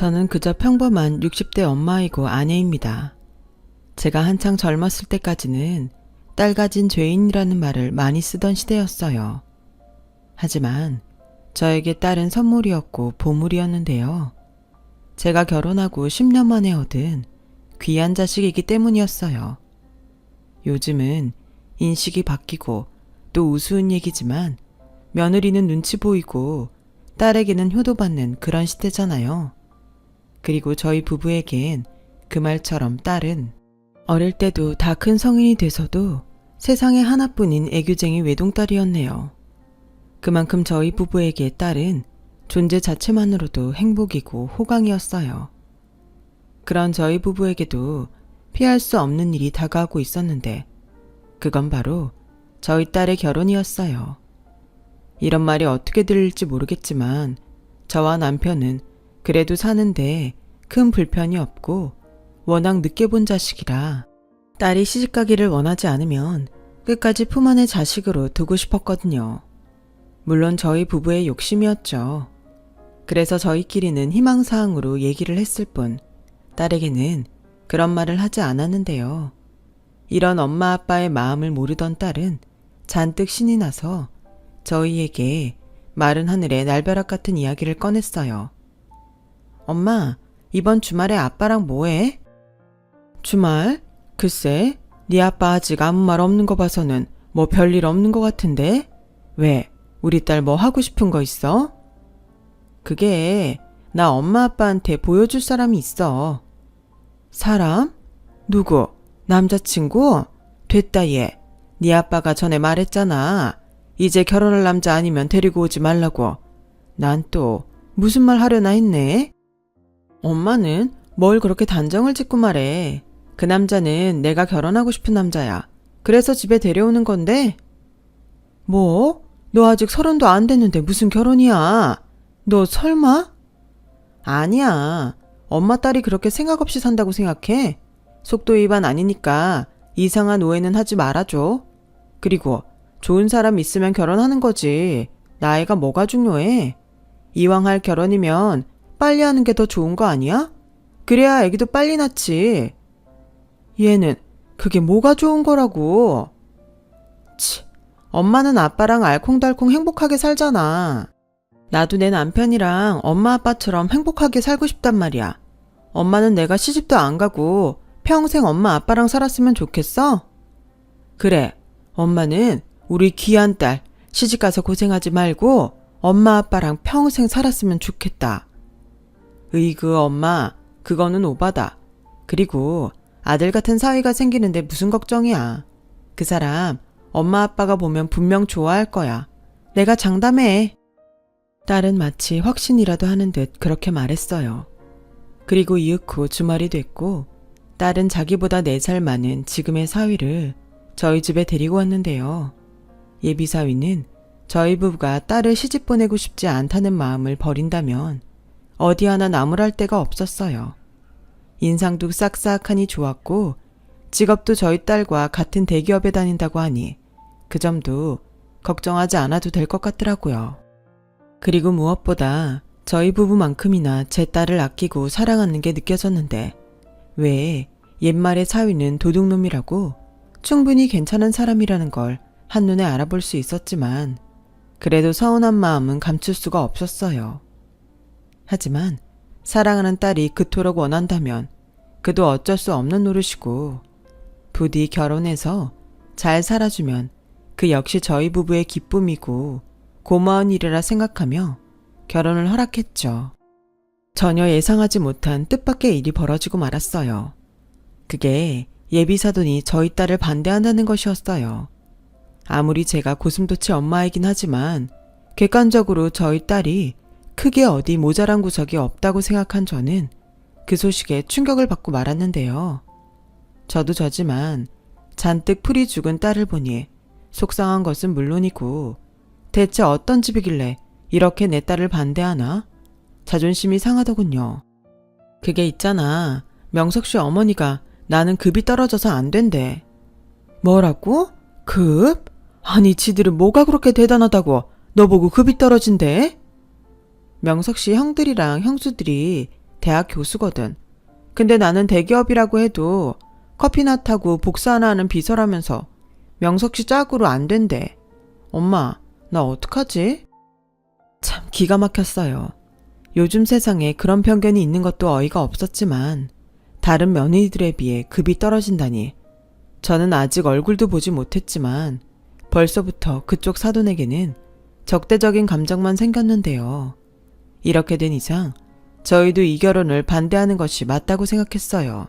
저는 그저 평범한 60대 엄마이고 아내입니다. 제가 한창 젊었을 때까지는 딸 가진 죄인이라는 말을 많이 쓰던 시대였어요. 하지만 저에게 딸은 선물이었고 보물이었는데요. 제가 결혼하고 10년 만에 얻은 귀한 자식이기 때문이었어요. 요즘은 인식이 바뀌고 또 우스운 얘기지만 며느리는 눈치 보이고 딸에게는 효도받는 그런 시대잖아요. 그리고 저희 부부에겐 그 말처럼 딸은 어릴 때도 다 큰 성인이 돼서도 세상에 하나뿐인 애교쟁이 외동딸이었네요. 그만큼 저희 부부에게 딸은 존재 자체만으로도 행복이고 호강이었어요. 그런 저희 부부에게도 피할 수 없는 일이 다가오고 있었는데 그건 바로 저희 딸의 결혼이었어요. 이런 말이 어떻게 들릴지 모르겠지만 저와 남편은 그래도 사는데 큰 불편이 없고 워낙 늦게 본 자식이라 딸이 시집가기를 원하지 않으면 끝까지 품 안의 자식으로 두고 싶었거든요. 물론 저희 부부의 욕심이었죠. 그래서 저희끼리는 희망사항으로 얘기를 했을 뿐 딸에게는 그런 말을 하지 않았는데요. 이런 엄마 아빠의 마음을 모르던 딸은 잔뜩 신이 나서 저희에게 마른 하늘의 날벼락 같은 이야기를 꺼냈어요. 엄마, 이번 주말에 아빠랑 뭐해? 주말? 글쎄, 네 아빠 아직 아무 말 없는 거 봐서는 뭐 별일 없는 거 같은데? 왜? 우리 딸 뭐 하고 싶은 거 있어? 그게 나 엄마 아빠한테 보여줄 사람이 있어. 사람? 누구? 남자친구? 됐다 얘. 네 아빠가 전에 말했잖아. 이제 결혼할 남자 아니면 데리고 오지 말라고. 난 또 무슨 말 하려나 했네. 엄마는 뭘 그렇게 단정을 짓고 말해. 그 남자는 내가 결혼하고 싶은 남자야. 그래서 집에 데려오는 건데. 뭐? 너 아직 30도 안 됐는데 무슨 결혼이야? 너 설마? 아니야. 엄마 딸이 그렇게 생각 없이 산다고 생각해. 속도 위반 아니니까 이상한 오해는 하지 말아줘. 그리고 좋은 사람 있으면 결혼하는 거지. 나이가 뭐가 중요해? 이왕 할 결혼이면 빨리 하는 게 더 좋은 거 아니야? 그래야 애기도 빨리 낳지. 얘는 그게 뭐가 좋은 거라고. 치, 엄마는 아빠랑 알콩달콩 행복하게 살잖아. 나도 내 남편이랑 엄마 아빠처럼 행복하게 살고 싶단 말이야. 엄마는 내가 시집도 안 가고 평생 엄마 아빠랑 살았으면 좋겠어? 그래, 엄마는 우리 귀한 딸 시집가서 고생하지 말고 엄마 아빠랑 평생 살았으면 좋겠다. 으이그 엄마, 그거는 오바다. 그리고 아들 같은 사위가 생기는데 무슨 걱정이야. 그 사람 엄마 아빠가 보면 분명 좋아할 거야. 내가 장담해. 딸은 마치 확신이라도 하는 듯 그렇게 말했어요. 그리고 이윽고 주말이 됐고 딸은 자기보다 4살 많은 지금의 사위를 저희 집에 데리고 왔는데요. 예비 사위는 저희 부부가 딸을 시집 보내고 싶지 않다는 마음을 버린다면 어디 하나 나무랄 데가 없었어요. 인상도 싹싹하니 좋았고 직업도 저희 딸과 같은 대기업에 다닌다고 하니 그 점도 걱정하지 않아도 될 것 같더라고요. 그리고 무엇보다 저희 부부만큼이나 제 딸을 아끼고 사랑하는 게 느껴졌는데 왜 옛말의 사위는 도둑놈이라고 충분히 괜찮은 사람이라는 걸 한눈에 알아볼 수 있었지만 그래도 서운한 마음은 감출 수가 없었어요. 하지만 사랑하는 딸이 그토록 원한다면 그도 어쩔 수 없는 노릇이고 부디 결혼해서 잘 살아주면 그 역시 저희 부부의 기쁨이고 고마운 일이라 생각하며 결혼을 허락했죠. 전혀 예상하지 못한 뜻밖의 일이 벌어지고 말았어요. 그게 예비사돈이 저희 딸을 반대한다는 것이었어요. 아무리 제가 고슴도치 엄마이긴 하지만 객관적으로 저희 딸이 크게 어디 모자란 구석이 없다고 생각한 저는 그 소식에 충격을 받고 말았는데요. 저도 저지만 잔뜩 풀이 죽은 딸을 보니 속상한 것은 물론이고 대체 어떤 집이길래 이렇게 내 딸을 반대하나? 자존심이 상하더군요. 그게 있잖아. 명석 씨 어머니가 나는 급이 떨어져서 안 된대. 뭐라고? 급? 아니 지들은 뭐가 그렇게 대단하다고 너 보고 급이 떨어진대? 명석 씨 형들이랑 형수들이 대학 교수거든. 근데 나는 대기업이라고 해도 커피나 타고 복사 하나 하는 비서라면서 명석 씨 짝으로 안 된대. 엄마, 나 어떡하지? 참 기가 막혔어요. 요즘 세상에 그런 편견이 있는 것도 어이가 없었지만 다른 며느리들에 비해 급이 떨어진다니. 저는 아직 얼굴도 보지 못했지만 벌써부터 그쪽 사돈에게는 적대적인 감정만 생겼는데요. 이렇게 된 이상 저희도 이 결혼을 반대하는 것이 맞다고 생각했어요.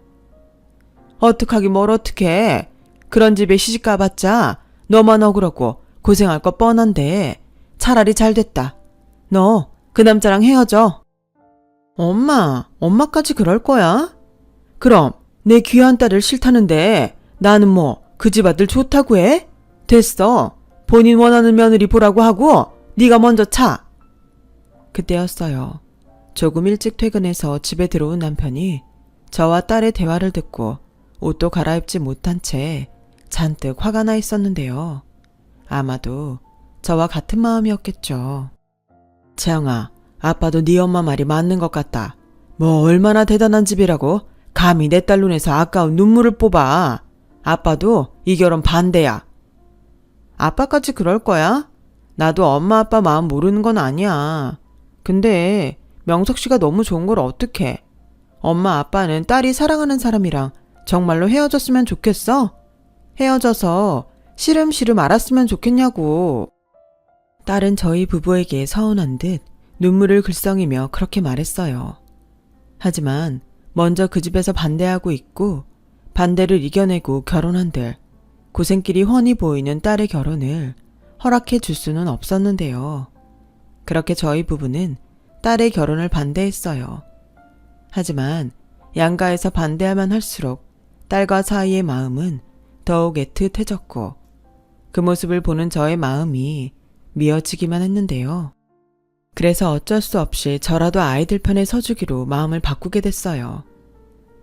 어떡하긴 뭘 어떡해. 그런 집에 시집 가봤자 너만 억울하고 고생할 거 뻔한데 차라리 잘 됐다. 너 그 남자랑 헤어져. 엄마까지 그럴 거야? 그럼 내 귀한 딸을 싫다는데 나는 뭐 그 집 아들 좋다고 해? 됐어. 본인 원하는 며느리 보라고 하고 네가 먼저 차. 그때였어요. 조금 일찍 퇴근해서 집에 들어온 남편이 저와 딸의 대화를 듣고 옷도 갈아입지 못한 채 잔뜩 화가 나 있었는데요. 아마도 저와 같은 마음이었겠죠. 채영아, 아빠도 네 엄마 말이 맞는 것 같다. 뭐 얼마나 대단한 집이라고 감히 내 딸 눈에서 아까운 눈물을 뽑아. 아빠도 이 결혼 반대야. 아빠까지 그럴 거야? 나도 엄마 아빠 마음 모르는 건 아니야. 근데 명석 씨가 너무 좋은 걸 어떡해. 엄마 아빠는 딸이 사랑하는 사람이랑 정말로 헤어졌으면 좋겠어? 헤어져서 시름시름 알았으면 좋겠냐고. 딸은 저희 부부에게 서운한 듯 눈물을 글썽이며 그렇게 말했어요. 하지만 먼저 그 집에서 반대하고 있고 반대를 이겨내고 결혼한들 고생길이 훤히 보이는 딸의 결혼을 허락해 줄 수는 없었는데요. 그렇게 저희 부부는 딸의 결혼을 반대했어요. 하지만 양가에서 반대하면 할수록 딸과 사이의 마음은 더욱 애틋해졌고 그 모습을 보는 저의 마음이 미어지기만 했는데요. 그래서 어쩔 수 없이 저라도 아이들 편에 서주기로 마음을 바꾸게 됐어요.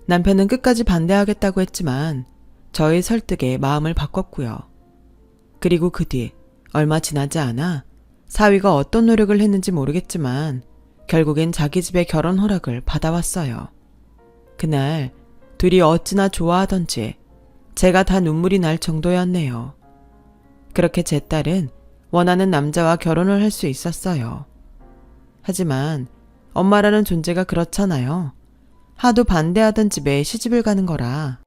남편은 끝까지 반대하겠다고 했지만 저의 설득에 마음을 바꿨고요. 그리고 그 뒤 얼마 지나지 않아 사위가 어떤 노력을 했는지 모르겠지만 결국엔 자기 집의 결혼 허락을 받아왔어요. 그날 둘이 어찌나 좋아하던지 제가 다 눈물이 날 정도였네요. 그렇게 제 딸은 원하는 남자와 결혼을 할 수 있었어요. 하지만 엄마라는 존재가 그렇잖아요. 하도 반대하던 집에 시집을 가는 거라.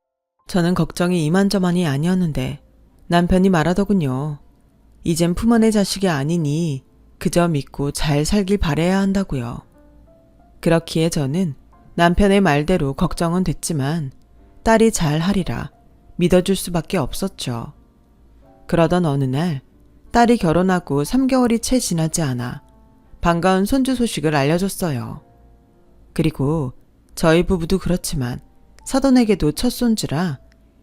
저는 걱정이 이만저만이 아니었는데 남편이 말하더군요. 이젠 품안의 자식이 아니니 그저 믿고 잘 살길 바라야 한다고요. 그렇기에 저는 남편의 말대로 걱정은 됐지만 딸이 잘 하리라 믿어줄 수밖에 없었죠. 그러던 어느 날 딸이 결혼하고 3개월이 채 지나지 않아 반가운 손주 소식을 알려줬어요. 그리고 저희 부부도 그렇지만 사돈에게도 첫 손주라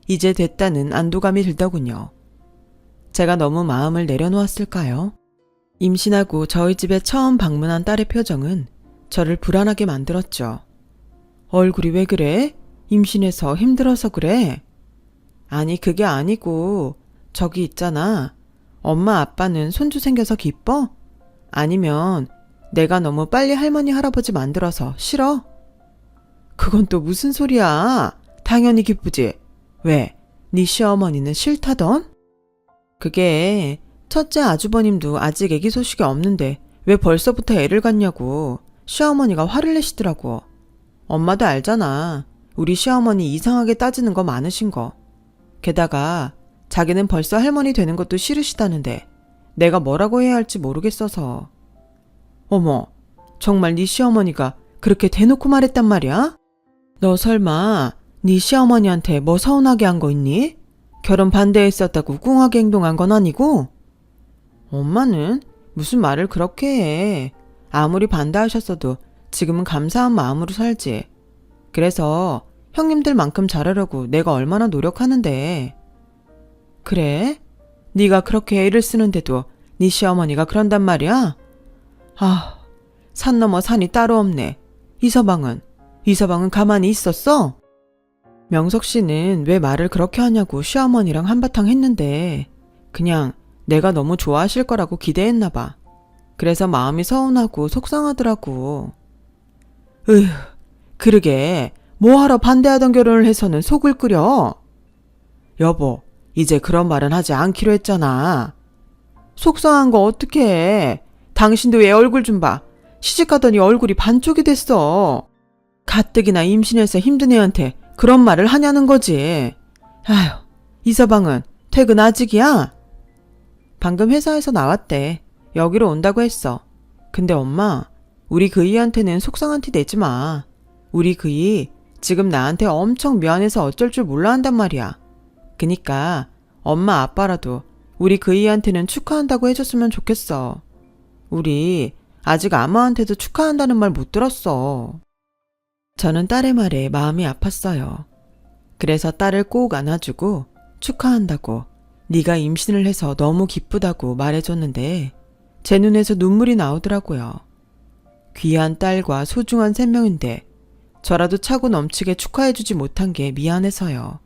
이제 됐다는 안도감이 들더군요. 제가 너무 마음을 내려놓았을까요? 임신하고 저희 집에 처음 방문한 딸의 표정은 저를 불안하게 만들었죠. 얼굴이 왜 그래? 임신해서 힘들어서 그래? 아니 그게 아니고 저기 있잖아. 엄마 아빠는 손주 생겨서 기뻐? 아니면 내가 너무 빨리 할머니 할아버지 만들어서 싫어? 그건 또 무슨 소리야? 당연히 기쁘지. 왜? 네 시어머니는 싫다던? 그게 첫째 아주버님도 아직 애기 소식이 없는데 왜 벌써부터 애를 갖냐고 시어머니가 화를 내시더라고. 엄마도 알잖아. 우리 시어머니 이상하게 따지는 거 많으신 거. 게다가 자기는 벌써 할머니 되는 것도 싫으시다는데 내가 뭐라고 해야 할지 모르겠어서. 어머, 정말 네 시어머니가 그렇게 대놓고 말했단 말이야? 너 설마 네 시어머니한테 뭐 서운하게 한 거 있니? 결혼 반대했었다고 꿍하게 행동한 건 아니고? 엄마는 무슨 말을 그렇게 해. 아무리 반대하셨어도 지금은 감사한 마음으로 살지. 그래서 형님들만큼 잘하려고 내가 얼마나 노력하는데. 그래? 네가 그렇게 애를 쓰는데도 네 시어머니가 그런단 말이야? 아, 산 넘어 산이 따로 없네. 이서방은 가만히 있었어? 명석 씨는 왜 말을 그렇게 하냐고 시어머니랑 한바탕 했는데 그냥 내가 너무 좋아하실 거라고 기대했나 봐. 그래서 마음이 서운하고 속상하더라고. 으휴, 그러게 뭐하러 반대하던 결혼을 해서는 속을 끓여? 여보, 이제 그런 말은 하지 않기로 했잖아. 속상한 거 어떡해. 당신도 얘 얼굴 좀 봐. 시집가더니 얼굴이 반쪽이 됐어. 가뜩이나 임신해서 힘든 애한테 그런 말을 하냐는 거지. 아휴, 이서방은 퇴근 아직이야? 방금 회사에서 나왔대. 여기로 온다고 했어. 근데 엄마, 우리 그이한테는 속상한 티 내지 마. 우리 그이 지금 나한테 엄청 미안해서 어쩔 줄 몰라 한단 말이야. 그니까 엄마 아빠라도 우리 그이한테는 축하한다고 해줬으면 좋겠어. 우리 아직 아무한테도 축하한다는 말 못 들었어. 저는 딸의 말에 마음이 아팠어요. 그래서 딸을 꼭 안아주고 축하한다고 네가 임신을 해서 너무 기쁘다고 말해줬는데 제 눈에서 눈물이 나오더라고요. 귀한 딸과 소중한 생명인데 저라도 차고 넘치게 축하해주지 못한 게 미안해서요.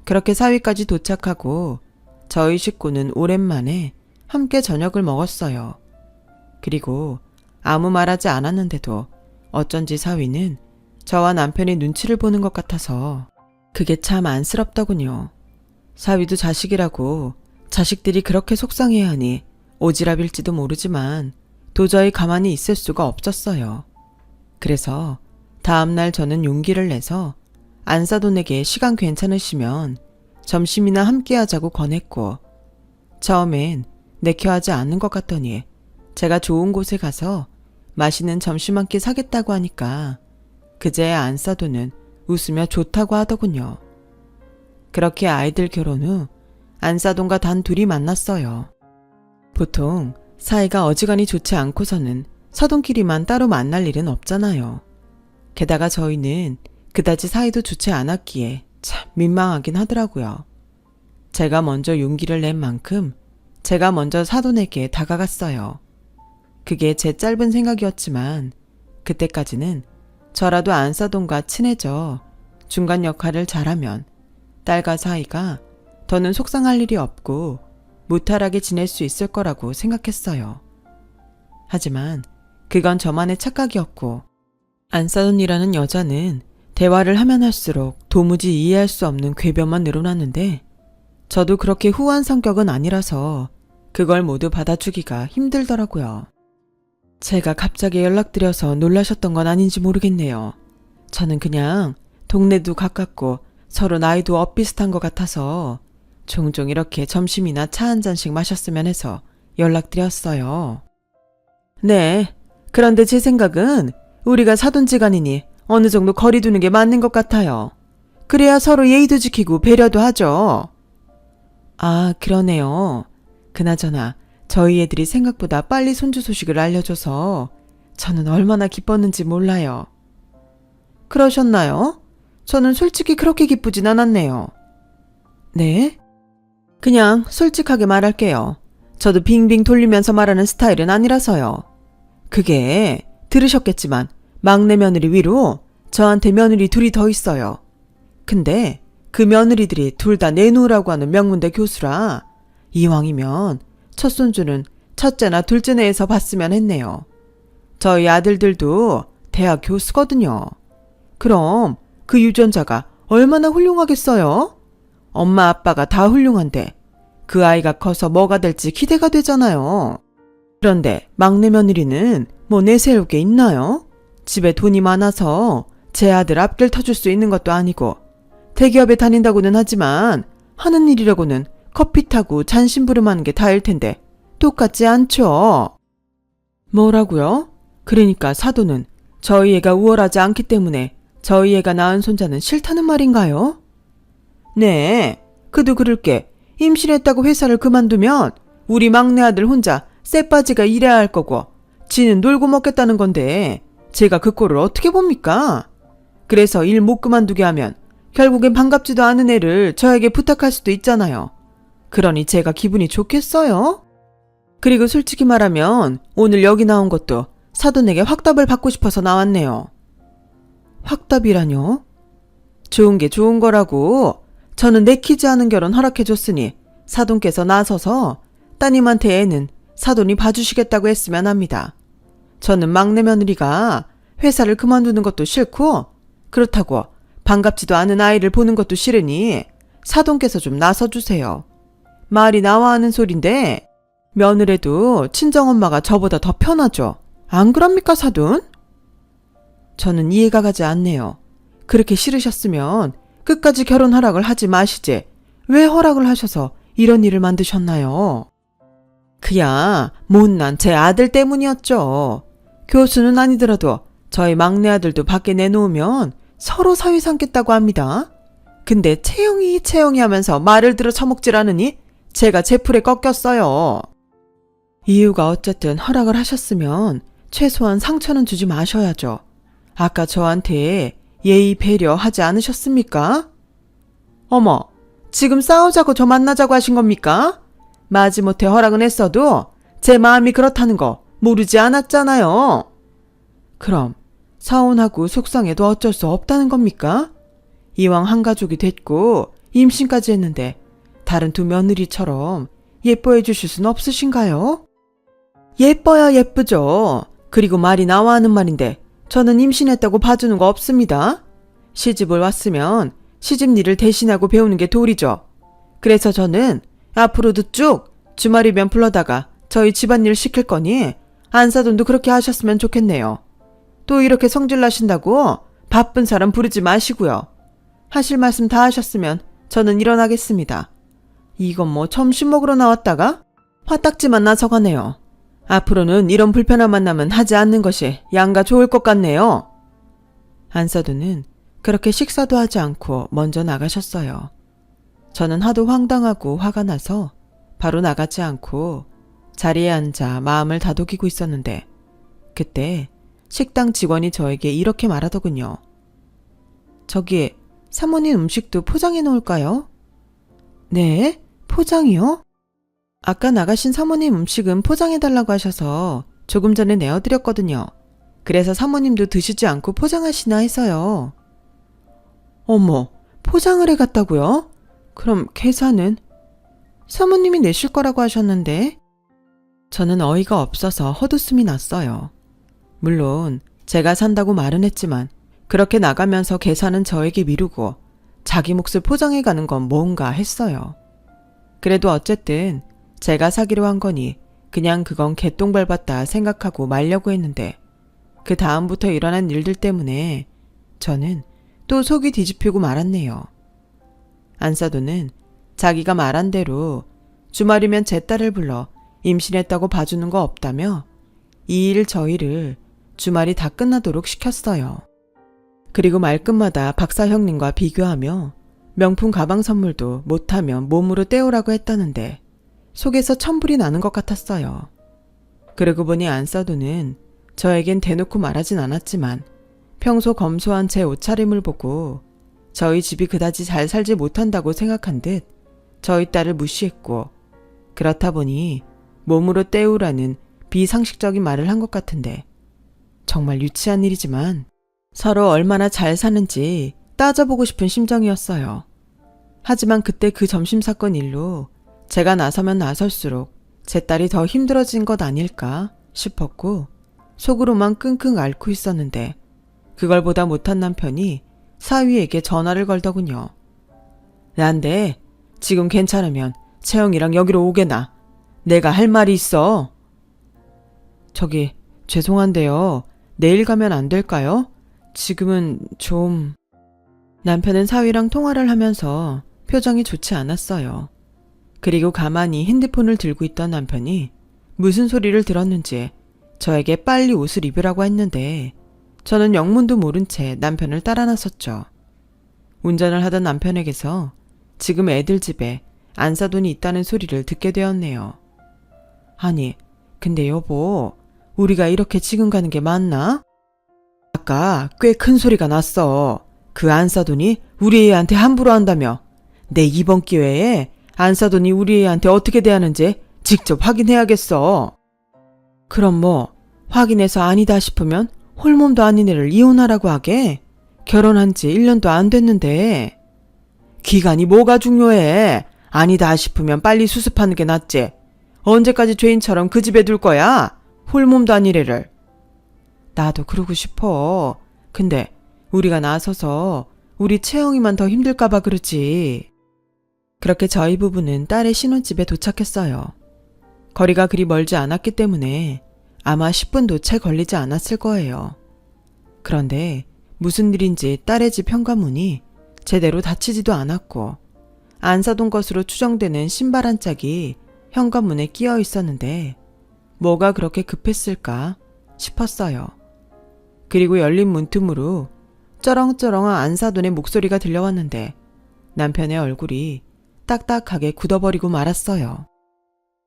그렇게 사위까지 도착하고 저희 식구는 오랜만에 함께 저녁을 먹었어요. 그리고 아무 말하지 않았는데도 어쩐지 사위는 저와 남편의 눈치를 보는 것 같아서 그게 참 안쓰럽더군요. 사위도 자식이라고 자식들이 그렇게 속상해야 하니 오지랖일지도 모르지만 도저히 가만히 있을 수가 없었어요. 그래서 다음날 저는 용기를 내서 안사돈에게 시간 괜찮으시면 점심이나 함께 하자고 권했고 처음엔 내켜하지 않는 것 같더니 제가 좋은 곳에 가서 맛있는 점심 한 끼 사겠다고 하니까 그제야 안사돈은 웃으며 좋다고 하더군요. 그렇게 아이들 결혼 후 안사돈과 단 둘이 만났어요. 보통 사이가 어지간히 좋지 않고서는 사돈끼리만 따로 만날 일은 없잖아요. 게다가 저희는 그다지 사이도 좋지 않았기에 참 민망하긴 하더라고요. 제가 먼저 용기를 낸 만큼 제가 먼저 사돈에게 다가갔어요. 그게 제 짧은 생각이었지만 그때까지는 저라도 안사돈과 친해져 중간 역할을 잘하면 딸과 사이가 더는 속상할 일이 없고 무탈하게 지낼 수 있을 거라고 생각했어요. 하지만 그건 저만의 착각이었고 안사돈이라는 여자는 대화를 하면 할수록 도무지 이해할 수 없는 궤변만 늘어났는데 저도 그렇게 후한 성격은 아니라서 그걸 모두 받아주기가 힘들더라고요. 제가 갑자기 연락드려서 놀라셨던 건 아닌지 모르겠네요. 저는 그냥 동네도 가깝고 서로 나이도 엇비슷한 것 같아서 종종 이렇게 점심이나 차 한 잔씩 마셨으면 해서 연락드렸어요. 네, 그런데 제 생각은 우리가 사돈지간이니 어느 정도 거리 두는 게 맞는 것 같아요. 그래야 서로 예의도 지키고 배려도 하죠. 아, 그러네요. 그나저나 저희 애들이 생각보다 빨리 손주 소식을 알려줘서 저는 얼마나 기뻤는지 몰라요. 그러셨나요? 저는 솔직히 그렇게 기쁘진 않았네요. 네? 그냥 솔직하게 말할게요. 저도 빙빙 돌리면서 말하는 스타일은 아니라서요. 그게 들으셨겠지만 막내 며느리 위로 저한테 며느리 둘이 더 있어요. 근데 그 며느리들이 둘 다 내놓으라고 하는 명문대 교수라 이왕이면 첫 손주는 첫째나 둘째 내에서 봤으면 했네요. 저희 아들들도 대학 교수거든요. 그럼 그 유전자가 얼마나 훌륭하겠어요? 엄마 아빠가 다 훌륭한데 그 아이가 커서 뭐가 될지 기대가 되잖아요. 그런데 막내 며느리는 뭐 내세울 게 있나요? 집에 돈이 많아서 제 아들 앞길 터줄 수 있는 것도 아니고 대기업에 다닌다고는 하지만 하는 일이라고는 커피 타고 잔심부름하는 게 다일 텐데 똑같지 않죠? 뭐라고요? 그러니까 사돈은 저희 애가 우월하지 않기 때문에 저희 애가 낳은 손자는 싫다는 말인가요? 네, 그도 그럴게. 임신했다고 회사를 그만두면 우리 막내 아들 혼자 쎄빠지가 일해야 할 거고 지는 놀고 먹겠다는 건데 제가 그 꼴을 어떻게 봅니까? 그래서 일 못 그만두게 하면 결국엔 반갑지도 않은 애를 저에게 부탁할 수도 있잖아요. 그러니 제가 기분이 좋겠어요? 그리고 솔직히 말하면 오늘 여기 나온 것도 사돈에게 확답을 받고 싶어서 나왔네요. 확답이라뇨? 좋은 게 좋은 거라고. 저는 내키지 않은 결혼 허락해줬으니 사돈께서 나서서 따님한테 애는 사돈이 봐주시겠다고 했으면 합니다. 저는 막내 며느리가 회사를 그만두는 것도 싫고 그렇다고 반갑지도 않은 아이를 보는 것도 싫으니 사돈께서 좀 나서주세요. 말이 나와 하는 소린데 며느래도 친정엄마가 저보다 더 편하죠. 안 그럽니까 사돈? 저는 이해가 가지 않네요. 그렇게 싫으셨으면 끝까지 결혼 허락을 하지 마시지. 왜 허락을 하셔서 이런 일을 만드셨나요? 그야 못난 제 아들 때문이었죠. 교수는 아니더라도 저희 막내 아들도 밖에 내놓으면 서로 사위 삼겠다고 합니다. 근데 채영이 하면서 말을 들어 처먹질 않으니 제가 제 풀에 꺾였어요. 이유가 어쨌든 허락을 하셨으면 최소한 상처는 주지 마셔야죠. 아까 저한테 예의 배려하지 않으셨습니까? 어머, 지금 싸우자고 저 만나자고 하신 겁니까? 마지못해 허락은 했어도 제 마음이 그렇다는 거 모르지 않았잖아요. 그럼 서운하고 속상해도 어쩔 수 없다는 겁니까? 이왕 한 가족이 됐고 임신까지 했는데 다른 두 며느리처럼 예뻐해 주실 순 없으신가요? 예뻐야 예쁘죠. 그리고 말이 나와 하는 말인데 저는 임신했다고 봐주는 거 없습니다. 시집을 왔으면 시집 일을 대신하고 배우는 게 도리죠. 그래서 저는 앞으로도 쭉 주말이면 불러다가 저희 집안일 시킬 거니 안사돈도 그렇게 하셨으면 좋겠네요. 또 이렇게 성질나신다고 바쁜 사람 부르지 마시고요. 하실 말씀 다 하셨으면 저는 일어나겠습니다. 이건 뭐 점심 먹으러 나왔다가 화딱지만 나서가네요. 앞으로는 이런 불편한 만남은 하지 않는 것이 양가 좋을 것 같네요. 안사돈은 그렇게 식사도 하지 않고 먼저 나가셨어요. 저는 하도 황당하고 화가 나서 바로 나가지 않고 자리에 앉아 마음을 다독이고 있었는데 그때 식당 직원이 저에게 이렇게 말하더군요. 저기 사모님 음식도 포장해 놓을까요? 네? 포장이요? 아까 나가신 사모님 음식은 포장해달라고 하셔서 조금 전에 내어드렸거든요. 그래서 사모님도 드시지 않고 포장하시나 해서요. 어머, 포장을 해갔다고요? 그럼 계산은? 사모님이 내실 거라고 하셨는데? 저는 어이가 없어서 헛웃음이 났어요. 물론 제가 산다고 말은 했지만 그렇게 나가면서 계산은 저에게 미루고 자기 몫을 포장해가는 건 뭔가 했어요. 그래도 어쨌든 제가 사기로 한 거니 그냥 그건 개똥 밟았다 생각하고 말려고 했는데 그 다음부터 일어난 일들 때문에 저는 또 속이 뒤집히고 말았네요. 안사돈은 자기가 말한 대로 주말이면 제 딸을 불러 임신했다고 봐주는 거 없다며 이 일 저 일을 주말이 다 끝나도록 시켰어요. 그리고 말끝마다 박사 형님과 비교하며 명품 가방 선물도 못하면 몸으로 때우라고 했다는데 속에서 천불이 나는 것 같았어요. 그러고 보니 안사돈은 저에겐 대놓고 말하진 않았지만 평소 검소한 제 옷차림을 보고 저희 집이 그다지 잘 살지 못한다고 생각한 듯 저희 딸을 무시했고 그렇다 보니 몸으로 때우라는 비상식적인 말을 한 것 같은데 정말 유치한 일이지만 서로 얼마나 잘 사는지 따져보고 싶은 심정이었어요. 하지만 그때 그 점심 사건 일로 제가 나서면 나설수록 제 딸이 더 힘들어진 것 아닐까 싶었고 속으로만 끙끙 앓고 있었는데 그걸 보다 못한 남편이 사위에게 전화를 걸더군요. 난데 지금 괜찮으면 채영이랑 여기로 오게나. 내가 할 말이 있어. 저기 죄송한데요. 내일 가면 안 될까요? 지금은 좀... 남편은 사위랑 통화를 하면서 표정이 좋지 않았어요. 그리고 가만히 핸드폰을 들고 있던 남편이 무슨 소리를 들었는지 저에게 빨리 옷을 입으라고 했는데 저는 영문도 모른 채 남편을 따라 나섰죠. 운전을 하던 남편에게서 지금 애들 집에 안사돈이 있다는 소리를 듣게 되었네요. 아니, 근데 여보, 우리가 이렇게 지금 가는 게 맞나? 아까 꽤 큰 소리가 났어. 그 안사돈이 우리 애한테 함부로 한다며. 내 이번 기회에 안사돈이 우리 애한테 어떻게 대하는지 직접 확인해야겠어. 그럼 뭐 확인해서 아니다 싶으면 홀몸도 아닌 애를 이혼하라고 하게? 결혼한 지 1년도 안 됐는데. 기간이 뭐가 중요해. 아니다 싶으면 빨리 수습하는 게 낫지. 언제까지 죄인처럼 그 집에 둘 거야? 홀몸도 아닌 애를. 나도 그러고 싶어. 근데 우리가 나서서 우리 채영이만 더 힘들까봐 그러지. 그렇게 저희 부부는 딸의 신혼집에 도착했어요. 거리가 그리 멀지 않았기 때문에 아마 10분도 채 걸리지 않았을 거예요. 그런데 무슨 일인지 딸의 집 현관문이 제대로 닫히지도 않았고 안 사둔 것으로 추정되는 신발 한 짝이 현관문에 끼어 있었는데 뭐가 그렇게 급했을까 싶었어요. 그리고 열린 문틈으로 쩌렁쩌렁한 안사돈의 목소리가 들려왔는데 남편의 얼굴이 딱딱하게 굳어버리고 말았어요.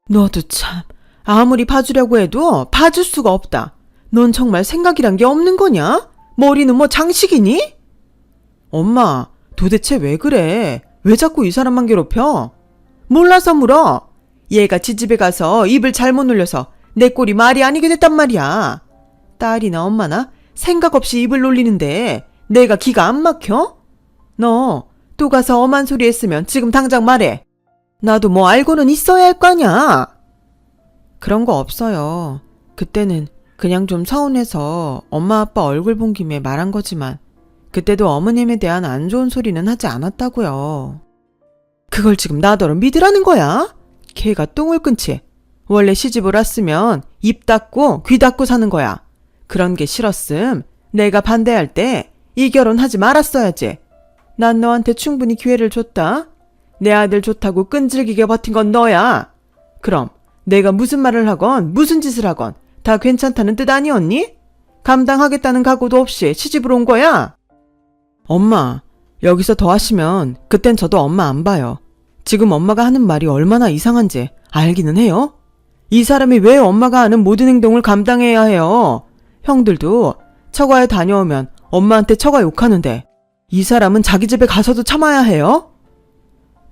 너도 참 아무리 봐주려고 해도 봐줄 수가 없다. 넌 정말 생각이란 게 없는 거냐? 머리는 뭐 장식이니? 엄마, 도대체 왜 그래? 왜 자꾸 이 사람만 괴롭혀? 몰라서 물어. 얘가 지집에 가서 입을 잘못 놀려서 내 꼴이 말이 아니게 됐단 말이야. 딸이나 엄마나 생각 없이 입을 놀리는데 내가 기가 안 막혀? 너 또 가서 엄한 소리 했으면 지금 당장 말해. 나도 뭐 알고는 있어야 할 거 아냐? 그런 거 없어요. 그때는 그냥 좀 서운해서 엄마 아빠 얼굴 본 김에 말한 거지만 그때도 어머님에 대한 안 좋은 소리는 하지 않았다고요. 그걸 지금 나더러 믿으라는 거야? 걔가 똥을 끊지. 원래 시집을 왔으면 입 닫고 귀 닫고 사는 거야. 그런 게 싫었음 내가 반대할 때 이 결혼하지 말았어야지. 난 너한테 충분히 기회를 줬다. 내 아들 좋다고 끈질기게 버틴 건 너야. 그럼 내가 무슨 말을 하건 무슨 짓을 하건 다 괜찮다는 뜻 아니었니? 감당하겠다는 각오도 없이 시집을 온 거야. 엄마, 여기서 더 하시면 그땐 저도 엄마 안 봐요. 지금 엄마가 하는 말이 얼마나 이상한지 알기는 해요. 이 사람이 왜 엄마가 하는 모든 행동을 감당해야 해요? 형들도 처가에 다녀오면 엄마한테 처가 욕하는데 이 사람은 자기 집에 가서도 참아야 해요?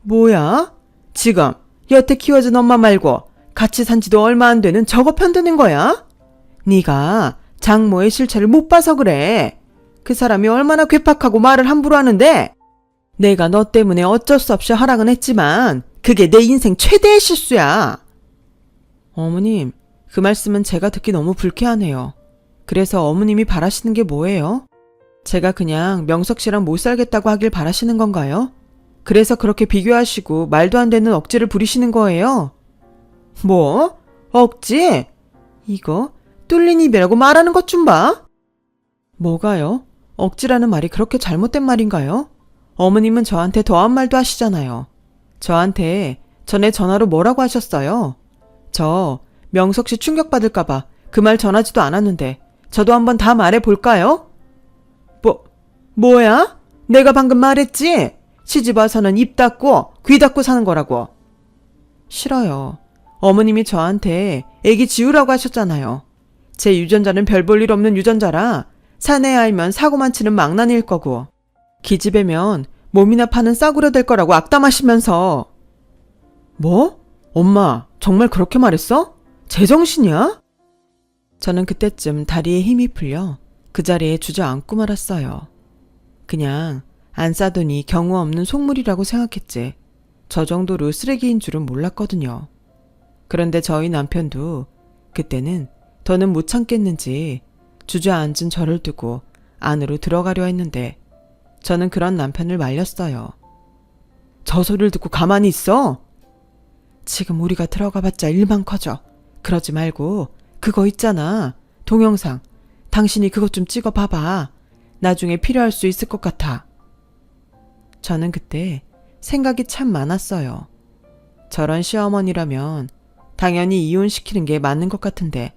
뭐야? 지금 여태 키워준 엄마 말고 같이 산 지도 얼마 안 되는 저거 편드는 거야? 네가 장모의 실체를 못 봐서 그래. 그 사람이 얼마나 괴팍하고 말을 함부로 하는데 내가 너 때문에 어쩔 수 없이 허락은 했지만 그게 내 인생 최대의 실수야. 어머님, 그 말씀은 제가 듣기 너무 불쾌하네요. 그래서 어머님이 바라시는 게 뭐예요? 제가 그냥 명석 씨랑 못 살겠다고 하길 바라시는 건가요? 그래서 그렇게 비교하시고 말도 안 되는 억지를 부리시는 거예요? 뭐? 억지? 이거 뚫린 입이라고 말하는 것 좀 봐. 뭐가요? 억지라는 말이 그렇게 잘못된 말인가요? 어머님은 저한테 더한 말도 하시잖아요. 저한테 전에 전화로 뭐라고 하셨어요? 저 명석 씨 충격받을까봐 그 말 전하지도 않았는데 저도 한번 다 말해볼까요? 뭐야? 내가 방금 말했지? 시집 와서는 입 닫고 귀 닫고 사는 거라고. 싫어요. 어머님이 저한테 애기 지우라고 하셨잖아요. 제 유전자는 별 볼 일 없는 유전자라 사내 알면 사고만 치는 망나니일 거고 기집애면 몸이나 파는 싸구려 될 거라고 악담하시면서. 뭐? 엄마 정말 그렇게 말했어? 제정신이야? 저는 그때쯤 다리에 힘이 풀려 그 자리에 주저앉고 말았어요. 그냥 안 싸더니 경우 없는 속물이라고 생각했지 저 정도로 쓰레기인 줄은 몰랐거든요. 그런데 저희 남편도 그때는 더는 못 참겠는지 주저앉은 저를 두고 안으로 들어가려 했는데 저는 그런 남편을 말렸어요. 저 소리를 듣고 가만히 있어? 지금 우리가 들어가봤자 일만 커져. 그러지 말고 그거 있잖아. 동영상. 당신이 그것 좀 찍어봐봐. 나중에 필요할 수 있을 것 같아. 저는 그때 생각이 참 많았어요. 저런 시어머니라면 당연히 이혼시키는 게 맞는 것 같은데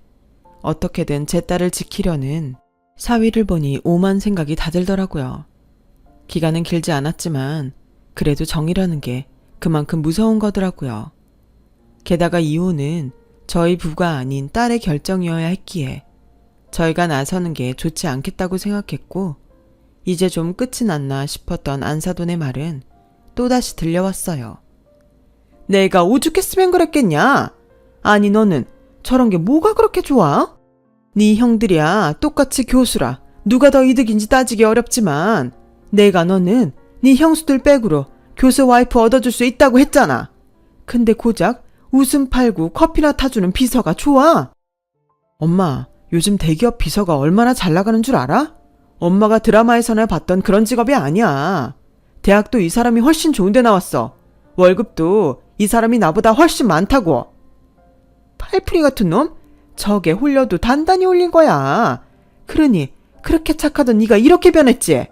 어떻게든 제 딸을 지키려는 사위를 보니 오만 생각이 다 들더라고요. 기간은 길지 않았지만 그래도 정이라는 게 그만큼 무서운 거더라고요. 게다가 이혼은 저희 부가 아닌 딸의 결정이어야 했기에 저희가 나서는 게 좋지 않겠다고 생각했고 이제 좀 끝이 났나 싶었던 안사돈의 말은 또다시 들려왔어요. 내가 오죽했으면 그랬겠냐? 아니 너는 저런 게 뭐가 그렇게 좋아? 네 형들이야 똑같이 교수라 누가 더 이득인지 따지기 어렵지만 내가 너는 네 형수들 백으로 교수 와이프 얻어줄 수 있다고 했잖아. 근데 고작 웃음 팔고 커피나 타주는 비서가 좋아? 엄마, 요즘 대기업 비서가 얼마나 잘 나가는 줄 알아? 엄마가 드라마에서나 봤던 그런 직업이 아니야. 대학도 이 사람이 훨씬 좋은 데 나왔어. 월급도 이 사람이 나보다 훨씬 많다고. 팔풀이 같은 놈? 저게 홀려도 단단히 홀린 거야. 그러니 그렇게 착하던 네가 이렇게 변했지?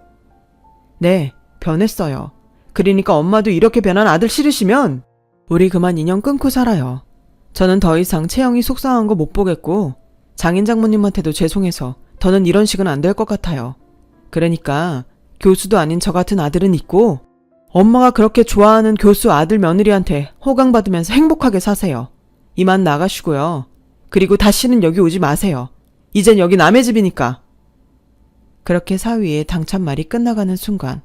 네, 변했어요. 그러니까 엄마도 이렇게 변한 아들 싫으시면 우리 그만 인연 끊고 살아요. 저는 더 이상 채영이 속상한 거 못 보겠고 장인 장모님한테도 죄송해서 더는 이런 식은 안 될 것 같아요. 그러니까 교수도 아닌 저 같은 아들은 있고 엄마가 그렇게 좋아하는 교수 아들 며느리한테 호강받으면서 행복하게 사세요. 이만 나가시고요. 그리고 다시는 여기 오지 마세요. 이젠 여기 남의 집이니까. 그렇게 사위의 당찬 말이 끝나가는 순간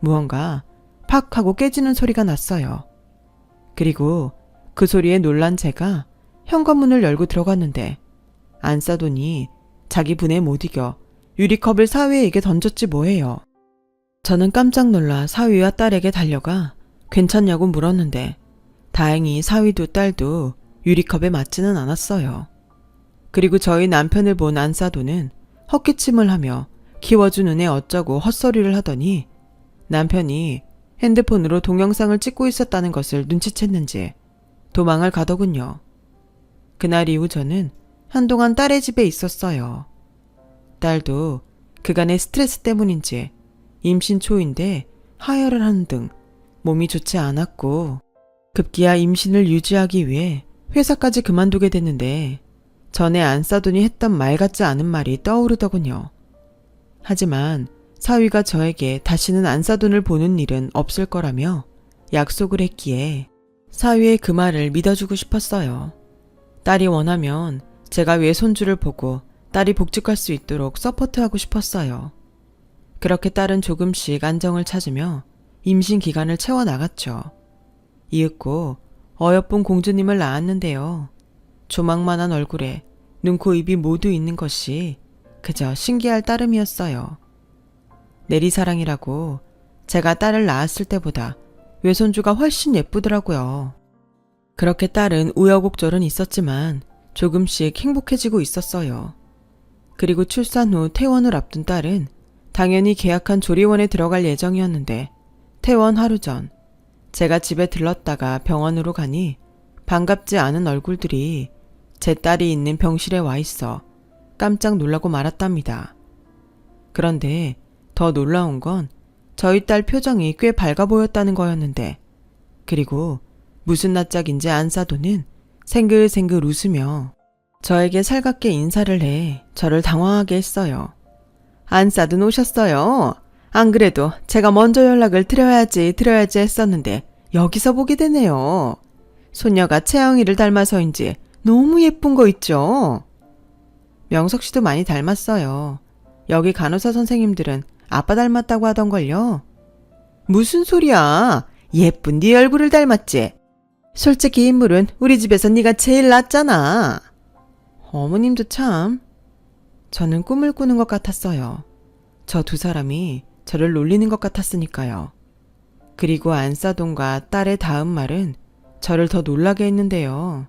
무언가 팍 하고 깨지는 소리가 났어요. 그리고 그 소리에 놀란 제가 현관문을 열고 들어갔는데 안싸돈이 자기 분에 못 이겨 유리컵을 사위에게 던졌지 뭐예요. 저는 깜짝 놀라 사위와 딸에게 달려가 괜찮냐고 물었는데 다행히 사위도 딸도 유리컵에 맞지는 않았어요. 그리고 저희 남편을 본 안싸돈은 헛기침을 하며 키워준 은혜 어쩌고 헛소리를 하더니 남편이 핸드폰으로 동영상을 찍고 있었다는 것을 눈치챘는지 도망을 가더군요. 그날 이후 저는 한동안 딸의 집에 있었어요. 딸도 그간의 스트레스 때문인지 임신 초인데 하혈을 하는 등 몸이 좋지 않았고 급기야 임신을 유지하기 위해 회사까지 그만두게 됐는데 전에 안싸돈이 했던 말 같지 않은 말이 떠오르더군요. 하지만 사위가 저에게 다시는 안싸돈을 보는 일은 없을 거라며 약속을 했기에 사위의 그 말을 믿어주고 싶었어요. 딸이 원하면 제가 외손주를 보고 딸이 복직할 수 있도록 서포트하고 싶었어요. 그렇게 딸은 조금씩 안정을 찾으며 임신 기간을 채워나갔죠. 이윽고 어여쁜 공주님을 낳았는데요. 조망만한 얼굴에 눈, 코, 입이 모두 있는 것이 그저 신기할 따름이었어요. 내리사랑이라고 제가 딸을 낳았을 때보다 외손주가 훨씬 예쁘더라고요. 그렇게 딸은 우여곡절은 있었지만 조금씩 행복해지고 있었어요. 그리고 출산 후 퇴원을 앞둔 딸은 당연히 계약한 조리원에 들어갈 예정이었는데 퇴원 하루 전 제가 집에 들렀다가 병원으로 가니 반갑지 않은 얼굴들이 제 딸이 있는 병실에 와 있어 깜짝 놀라고 말았답니다. 그런데 더 놀라운 건 저희 딸 표정이 꽤 밝아 보였다는 거였는데 그리고 무슨 낯짝인지 안싸돈은 생글생글 웃으며 저에게 살갑게 인사를 해 저를 당황하게 했어요. 안싸돈 오셨어요. 안 그래도 제가 먼저 연락을 드려야지 했었는데 여기서 보게 되네요. 소녀가 채영이를 닮아서인지 너무 예쁜 거 있죠? 명석 씨도 많이 닮았어요. 여기 간호사 선생님들은 아빠 닮았다고 하던걸요. 무슨 소리야. 예쁜 네 얼굴을 닮았지. 솔직히 인물은 우리 집에서 네가 제일 낫잖아. 어머님도 참. 저는 꿈을 꾸는 것 같았어요. 저 두 사람이 저를 놀리는 것 같았으니까요. 그리고 안싸돈과 딸의 다음 말은 저를 더 놀라게 했는데요.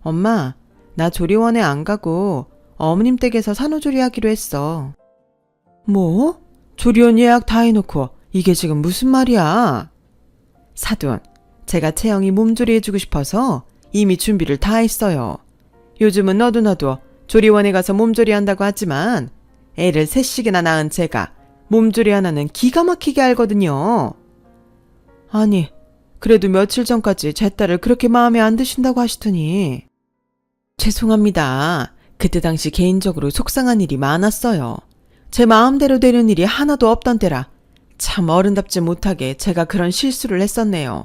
엄마, 나 조리원에 안 가고 어머님 댁에서 산후조리하기로 했어. 뭐? 조리원 예약 다 해놓고 이게 지금 무슨 말이야? 사돈, 제가 채영이 몸조리 해주고 싶어서 이미 준비를 다 했어요. 요즘은 너도 나도 조리원에 가서 몸조리 한다고 하지만 애를 셋씩이나 낳은 제가 몸조리 하나는 기가 막히게 알거든요. 아니, 그래도 며칠 전까지 제 딸을 그렇게 마음에 안 드신다고 하시더니. 죄송합니다. 그때 당시 개인적으로 속상한 일이 많았어요. 제 마음대로 되는 일이 하나도 없던 때라 참 어른답지 못하게 제가 그런 실수를 했었네요.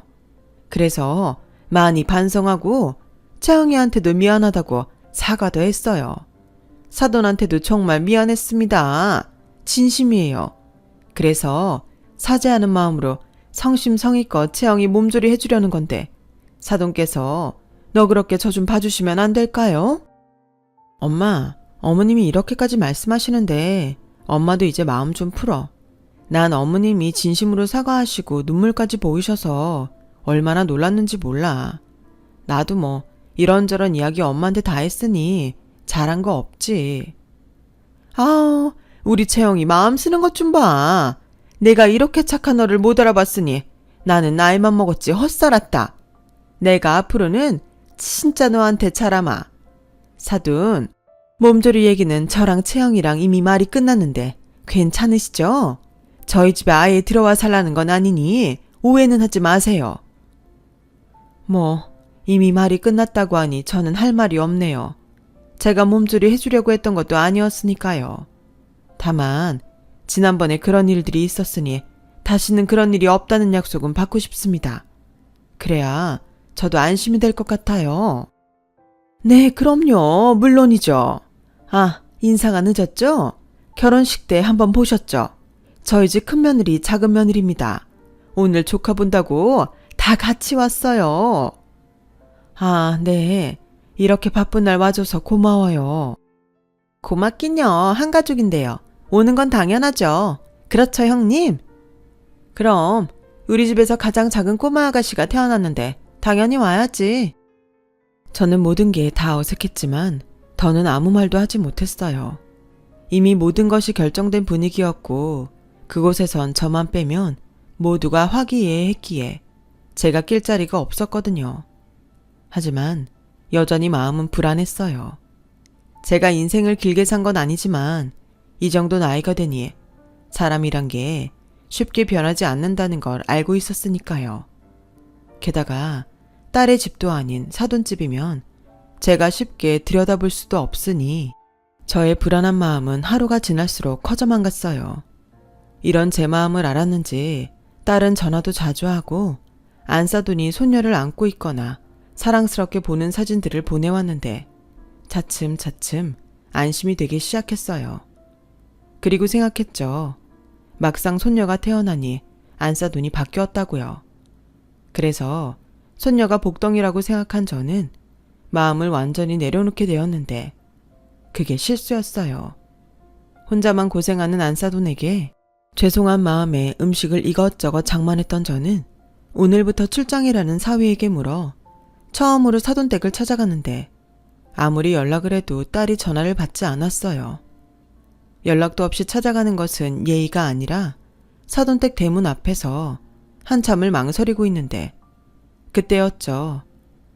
그래서 많이 반성하고 채영이한테도 미안하다고 사과도 했어요. 사돈한테도 정말 미안했습니다. 진심이에요. 그래서 사죄하는 마음으로 성심성의껏 채영이 몸조리 해주려는 건데 사돈께서 너그럽게 저 좀 봐주시면 안 될까요? 엄마, 어머님이 이렇게까지 말씀하시는데 엄마도 이제 마음 좀 풀어. 난 어머님이 진심으로 사과하시고 눈물까지 보이셔서 얼마나 놀랐는지 몰라. 나도 뭐 이런저런 이야기 엄마한테 다 했으니 잘한 거 없지. 아, 우리 채영이 마음 쓰는 것 좀 봐. 내가 이렇게 착한 너를 못 알아봤으니 나는 나이만 먹었지 헛살았다. 내가 앞으로는 진짜 너한테 잘하마. 사돈, 몸조리 얘기는 저랑 채영이랑 이미 말이 끝났는데 괜찮으시죠? 저희 집에 아예 들어와 살라는 건 아니니 오해는 하지 마세요. 뭐 이미 말이 끝났다고 하니 저는 할 말이 없네요. 제가 몸조리 해주려고 했던 것도 아니었으니까요. 다만 지난번에 그런 일들이 있었으니 다시는 그런 일이 없다는 약속은 받고 싶습니다. 그래야 저도 안심이 될 것 같아요. 네, 그럼요. 물론이죠. 아, 인사가 늦었죠? 결혼식 때 한번 보셨죠? 저희 집 큰며느리, 작은며느리입니다. 오늘 조카 본다고 다 같이 왔어요. 아, 네. 이렇게 바쁜 날 와줘서 고마워요. 고맙긴요. 한가족인데요. 오는 건 당연하죠. 그렇죠, 형님? 그럼 우리 집에서 가장 작은 꼬마 아가씨가 태어났는데 당연히 와야지. 저는 모든 게 다 어색했지만 더는 아무 말도 하지 못했어요. 이미 모든 것이 결정된 분위기였고 그곳에선 저만 빼면 모두가 화기애애했기에 제가 낄 자리가 없었거든요. 하지만 여전히 마음은 불안했어요. 제가 인생을 길게 산 건 아니지만 이 정도 나이가 되니 사람이란 게 쉽게 변하지 않는다는 걸 알고 있었으니까요. 게다가 딸의 집도 아닌 사돈집이면 제가 쉽게 들여다볼 수도 없으니 저의 불안한 마음은 하루가 지날수록 커져만 갔어요. 이런 제 마음을 알았는지 딸은 전화도 자주 하고 안사돈이 손녀를 안고 있거나 사랑스럽게 보는 사진들을 보내왔는데 차츰차츰 안심이 되기 시작했어요. 그리고 생각했죠. 막상 손녀가 태어나니 안사돈이 바뀌었다고요. 그래서 손녀가 복덩이라고 생각한 저는 마음을 완전히 내려놓게 되었는데 그게 실수였어요. 혼자만 고생하는 안사돈에게 죄송한 마음에 음식을 이것저것 장만했던 저는 오늘부터 출장이라는 사위에게 물어 처음으로 사돈댁을 찾아가는데 아무리 연락을 해도 딸이 전화를 받지 않았어요. 연락도 없이 찾아가는 것은 예의가 아니라 사돈댁 대문 앞에서 한참을 망설이고 있는데 그때였죠.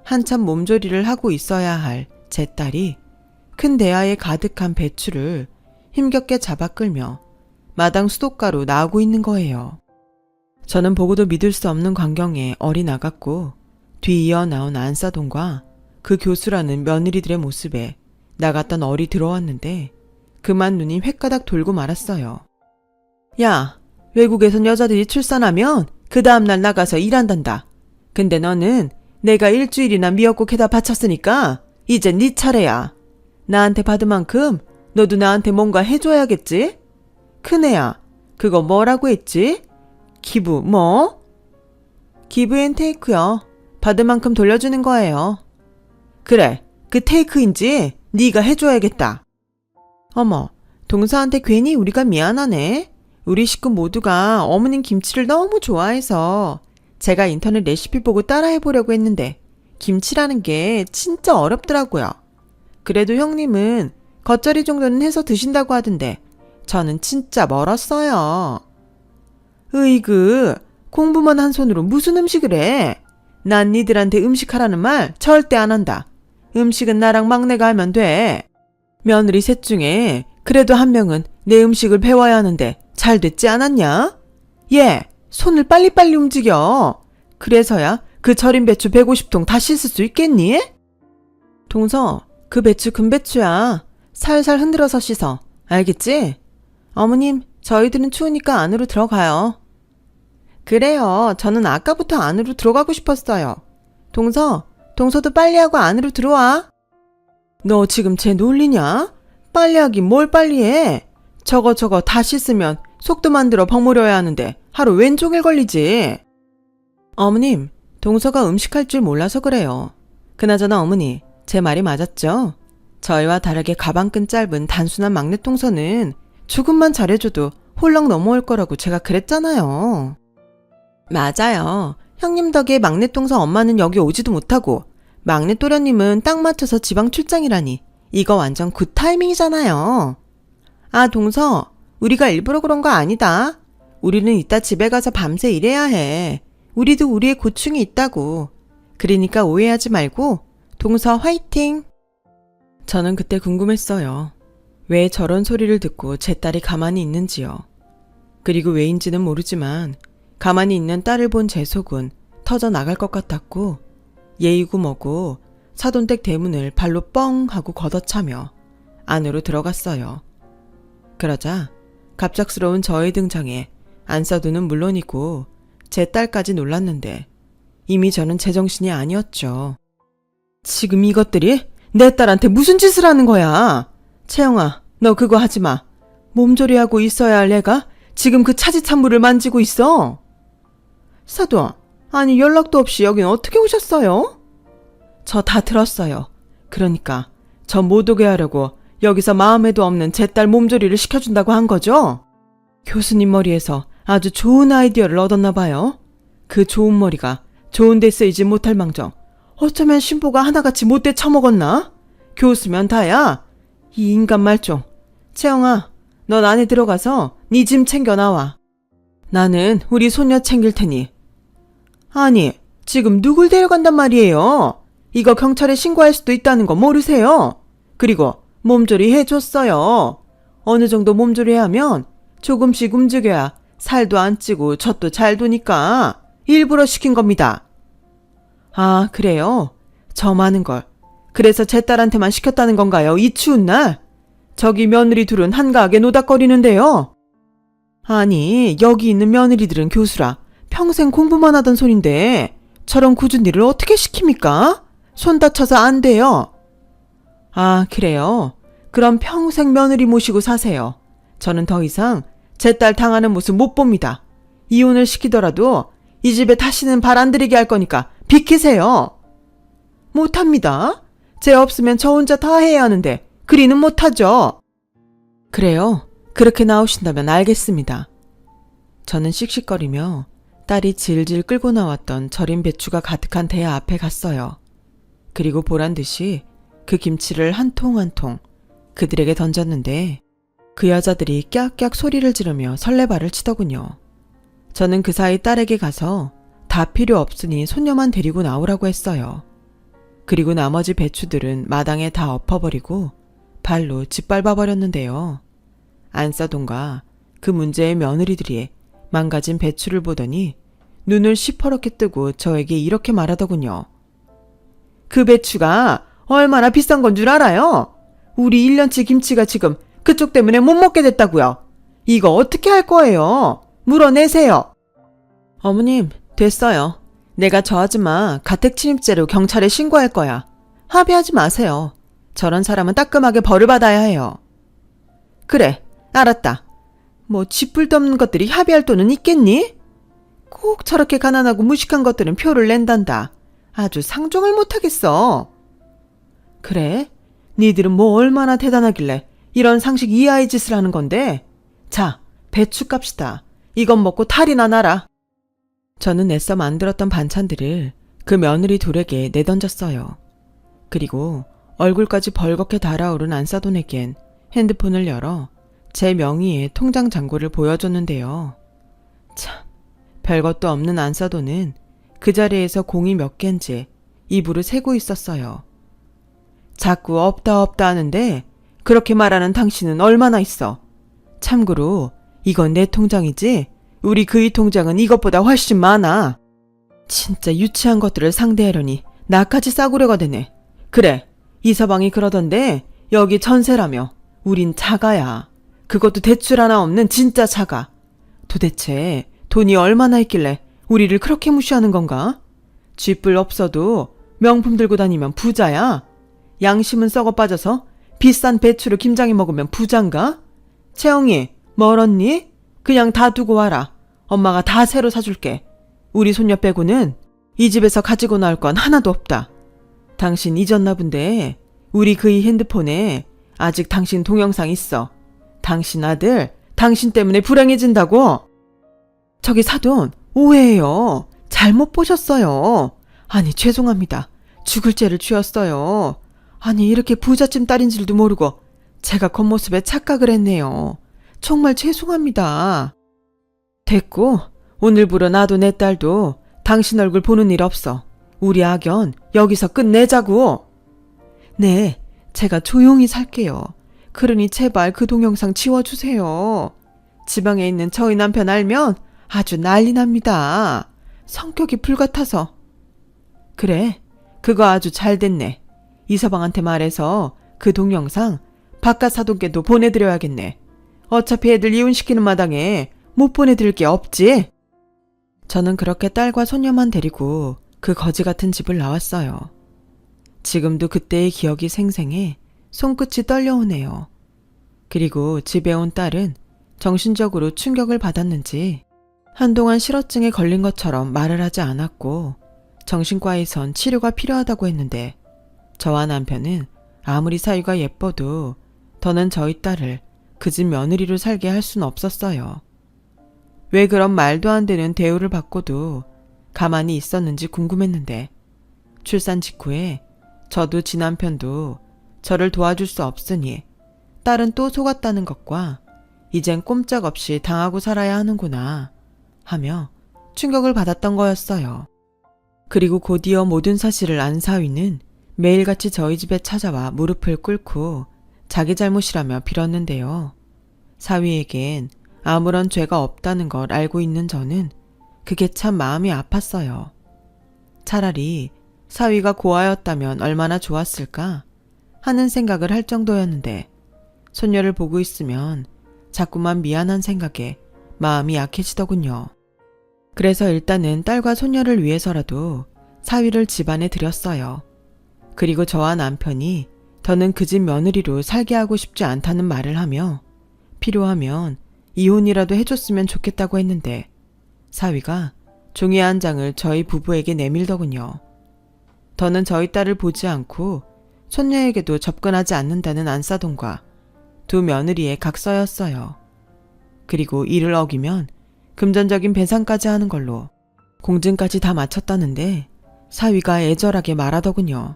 한참 몸조리를 하고 있어야 할 제 딸이 큰 대야에 가득한 배추를 힘겹게 잡아 끌며 마당 수도가로 나오고 있는 거예요. 저는 보고도 믿을 수 없는 광경에 어리나갔고 뒤이어 나온 안사돈과 그 교수라는 며느리들의 모습에 나갔던 얼이 들어왔는데 그만 눈이 횟가닥 돌고 말았어요. 야, 외국에선 여자들이 출산하면 그 다음날 나가서 일한단다. 근데 너는 내가 일주일이나 미역국 해다 바쳤으니까 이제 네 차례야. 나한테 받은 만큼 너도 나한테 뭔가 해줘야겠지? 큰애야, 그거 뭐라고 했지? 기부 뭐? 기브 앤 테이크요. 받은 만큼 돌려주는 거예요. 그래, 그 테이크인지 네가 해줘야겠다. 어머, 동서한테 괜히 우리가 미안하네. 우리 식구 모두가 어머님 김치를 너무 좋아해서 제가 인터넷 레시피 보고 따라해보려고 했는데 김치라는 게 진짜 어렵더라고요. 그래도 형님은 겉절이 정도는 해서 드신다고 하던데 저는 진짜 멀었어요. 으이그, 공부만 한 손으로 무슨 음식을 해? 난 니들한테 음식하라는 말 절대 안 한다. 음식은 나랑 막내가 하면 돼. 며느리 셋 중에 그래도 한 명은 내 음식을 배워야 하는데 잘 됐지 않았냐? 얘, 손을 빨리빨리 움직여. 그래서야 그 절인 배추 150통 다 씻을 수 있겠니? 동서, 그 배추 금배추야. 살살 흔들어서 씻어. 알겠지? 어머님, 저희들은 추우니까 안으로 들어가요. 그래요. 저는 아까부터 안으로 들어가고 싶었어요. 동서도 빨리 하고 안으로 들어와. 너 지금 쟤 놀리냐? 빨리 하긴 뭘 빨리 해. 저거 다 씻으면 속도 만들어 버무려야 하는데 하루 왼종일 걸리지. 어머님, 동서가 음식할 줄 몰라서 그래요. 그나저나 어머니, 제 말이 맞았죠? 저희와 다르게 가방끈 짧은 단순한 막내 동서는 조금만 잘해줘도 홀랑 넘어올 거라고 제가 그랬잖아요. 맞아요. 형님 덕에 막내 동서 엄마는 여기 오지도 못하고 막내 또련님은 딱 맞춰서 지방 출장이라니 이거 완전 굿 타이밍이잖아요. 아, 동서, 우리가 일부러 그런 거 아니다. 우리는 이따 집에 가서 밤새 일해야 해. 우리도 우리의 고충이 있다고. 그러니까 오해하지 말고 동서 화이팅! 저는 그때 궁금했어요. 왜 저런 소리를 듣고 제 딸이 가만히 있는지요. 그리고 왜인지는 모르지만 가만히 있는 딸을 본 제 속은 터져 나갈 것 같았고 예이고 뭐고 사돈댁 대문을 발로 뻥 하고 걷어차며 안으로 들어갔어요. 그러자 갑작스러운 저의 등장에 안사돈은 물론이고 제 딸까지 놀랐는데 이미 저는 제정신이 아니었죠. 지금 이것들이 내 딸한테 무슨 짓을 하는 거야? 채영아, 너 그거 하지 마. 몸조리하고 있어야 할 애가 지금 그 차지찬물을 만지고 있어. 사돈, 아니 연락도 없이 여긴 어떻게 오셨어요? 저 다 들었어요. 그러니까 저 못 오게 하려고 여기서 마음에도 없는 제 딸 몸조리를 시켜준다고 한 거죠? 교수님 머리에서 아주 좋은 아이디어를 얻었나 봐요. 그 좋은 머리가 좋은 데 쓰이지 못할 망정 어쩌면 신보가 하나같이 못돼 처먹었나? 교수면 다야. 이 인간 말종. 채영아, 넌 안에 들어가서 네 짐 챙겨 나와. 나는 우리 손녀 챙길 테니. 아니, 지금 누굴 데려간단 말이에요? 이거 경찰에 신고할 수도 있다는 거 모르세요? 그리고 몸조리 해줬어요. 어느 정도 몸조리 하면 조금씩 움직여야 살도 안 찌고 젖도 잘 도니까 일부러 시킨 겁니다. 아, 그래요? 저 많은 걸. 그래서 제 딸한테만 시켰다는 건가요? 이 추운 날? 저기 며느리 둘은 한가하게 노닥거리는데요. 아니, 여기 있는 며느리들은 교수라 평생 공부만 하던 손인데 저런 굳은 일을 어떻게 시킵니까? 손 다쳐서 안 돼요. 아, 그래요? 그럼 평생 며느리 모시고 사세요. 저는 더 이상 제 딸 당하는 모습 못 봅니다. 이혼을 시키더라도 이 집에 다시는 발 안 들이게 할 거니까 비키세요. 못합니다. 쟤 없으면 저 혼자 다 해야 하는데 그리는 못하죠. 그래요. 그렇게 나오신다면 알겠습니다. 저는 씩씩거리며 딸이 질질 끌고 나왔던 절인 배추가 가득한 대야 앞에 갔어요. 그리고 보란 듯이 그 김치를 한 통 한 통 그들에게 던졌는데 그 여자들이 깍깍 소리를 지르며 설레발을 치더군요. 저는 그 사이 딸에게 가서 다 필요 없으니 손녀만 데리고 나오라고 했어요. 그리고 나머지 배추들은 마당에 다 엎어버리고 발로 짓밟아버렸는데요. 안사돈과 그 문제의 며느리들이 망가진 배추를 보더니 눈을 시퍼렇게 뜨고 저에게 이렇게 말하더군요. 그 배추가 얼마나 비싼 건 줄 알아요? 우리 1년치 김치가 지금 그쪽 때문에 못 먹게 됐다고요. 이거 어떻게 할 거예요? 물어내세요. 어머님, 됐어요. 내가 저 아줌마 가택침입죄로 경찰에 신고할 거야. 합의하지 마세요. 저런 사람은 따끔하게 벌을 받아야 해요. 그래, 알았다. 뭐 쥐뿔도 없는 것들이 합의할 돈은 있겠니? 꼭 저렇게 가난하고 무식한 것들은 표를 낸단다. 아주 상종을 못하겠어. 그래? 니들은 뭐 얼마나 대단하길래 이런 상식 이하의 짓을 하는 건데? 자, 배추 값이다. 이건 먹고 탈이나 나라. 저는 애써 만들었던 반찬들을 그 며느리 둘에게 내던졌어요. 그리고 얼굴까지 벌겋게 달아오른 안사돈에겐 핸드폰을 열어 제 명의의 통장 잔고를 보여줬는데요. 참, 별것도 없는 안사돈은 그 자리에서 공이 몇 갠지 입으로 세고 있었어요. 자꾸 없다 없다 하는데 그렇게 말하는 당신은 얼마나 있어? 참고로 이건 내 통장이지 우리 그이 통장은 이것보다 훨씬 많아. 진짜 유치한 것들을 상대하려니 나까지 싸구려가 되네. 그래, 이 서방이 그러던데 여기 전세라며. 우린 자가야. 그것도 대출 하나 없는 진짜 자가. 도대체 돈이 얼마나 있길래 우리를 그렇게 무시하는 건가? 쥐뿔 없어도 명품 들고 다니면 부자야. 양심은 썩어 빠져서 비싼 배추를 김장해 먹으면 부자인가? 채영이, 멀었니? 그냥 다 두고 와라. 엄마가 다 새로 사줄게. 우리 손녀 빼고는 이 집에서 가지고 나올 건 하나도 없다. 당신 잊었나 본데 우리 그이 핸드폰에 아직 당신 동영상 있어. 당신 아들, 당신 때문에 불행해진다고. 저기 사돈, 오해해요. 잘못 보셨어요. 아니, 죄송합니다. 죽을 죄를 지었어요. 아니 이렇게 부잣집 딸인 줄도 모르고 제가 겉모습에 착각을 했네요. 정말 죄송합니다. 됐고 오늘부로 나도 내 딸도 당신 얼굴 보는 일 없어. 우리 악연 여기서 끝내자고. 네, 제가 조용히 살게요. 그러니 제발 그 동영상 지워주세요. 지방에 있는 저희 남편 알면 아주 난리 납니다. 성격이 불같아서. 그래, 그거 아주 잘 됐네. 이서방한테 말해서 그 동영상 바깥 사돈께도 보내드려야겠네. 어차피 애들 이혼시키는 마당에 못 보내드릴 게 없지. 저는 그렇게 딸과 손녀만 데리고 그 거지 같은 집을 나왔어요. 지금도 그때의 기억이 생생해 손끝이 떨려오네요. 그리고 집에 온 딸은 정신적으로 충격을 받았는지 한동안 실어증에 걸린 것처럼 말을 하지 않았고 정신과에선 치료가 필요하다고 했는데 저와 남편은 아무리 사위가 예뻐도 더는 저희 딸을 그 집 며느리로 살게 할 수는 없었어요. 왜 그런 말도 안 되는 대우를 받고도 가만히 있었는지 궁금했는데 출산 직후에 저도 지 남편도 저를 도와줄 수 없으니 딸은 또 속았다는 것과 이젠 꼼짝없이 당하고 살아야 하는구나 하며 충격을 받았던 거였어요. 그리고 곧이어 모든 사실을 안 사위는 매일같이 저희 집에 찾아와 무릎을 꿇고 자기 잘못이라며 빌었는데요. 사위에겐 아무런 죄가 없다는 걸 알고 있는 저는 그게 참 마음이 아팠어요. 차라리 사위가 고아였다면 얼마나 좋았을까 하는 생각을 할 정도였는데 손녀를 보고 있으면 자꾸만 미안한 생각에 마음이 약해지더군요. 그래서 일단은 딸과 손녀를 위해서라도 사위를 집안에 들였어요. 그리고 저와 남편이 더는 그 집 며느리로 살게 하고 싶지 않다는 말을 하며 필요하면 이혼이라도 해줬으면 좋겠다고 했는데 사위가 종이 한 장을 저희 부부에게 내밀더군요. 더는 저희 딸을 보지 않고 손녀에게도 접근하지 않는다는 안사돈과 두 며느리의 각서였어요. 그리고 이를 어기면 금전적인 배상까지 하는 걸로 공증까지 다 마쳤다는데 사위가 애절하게 말하더군요.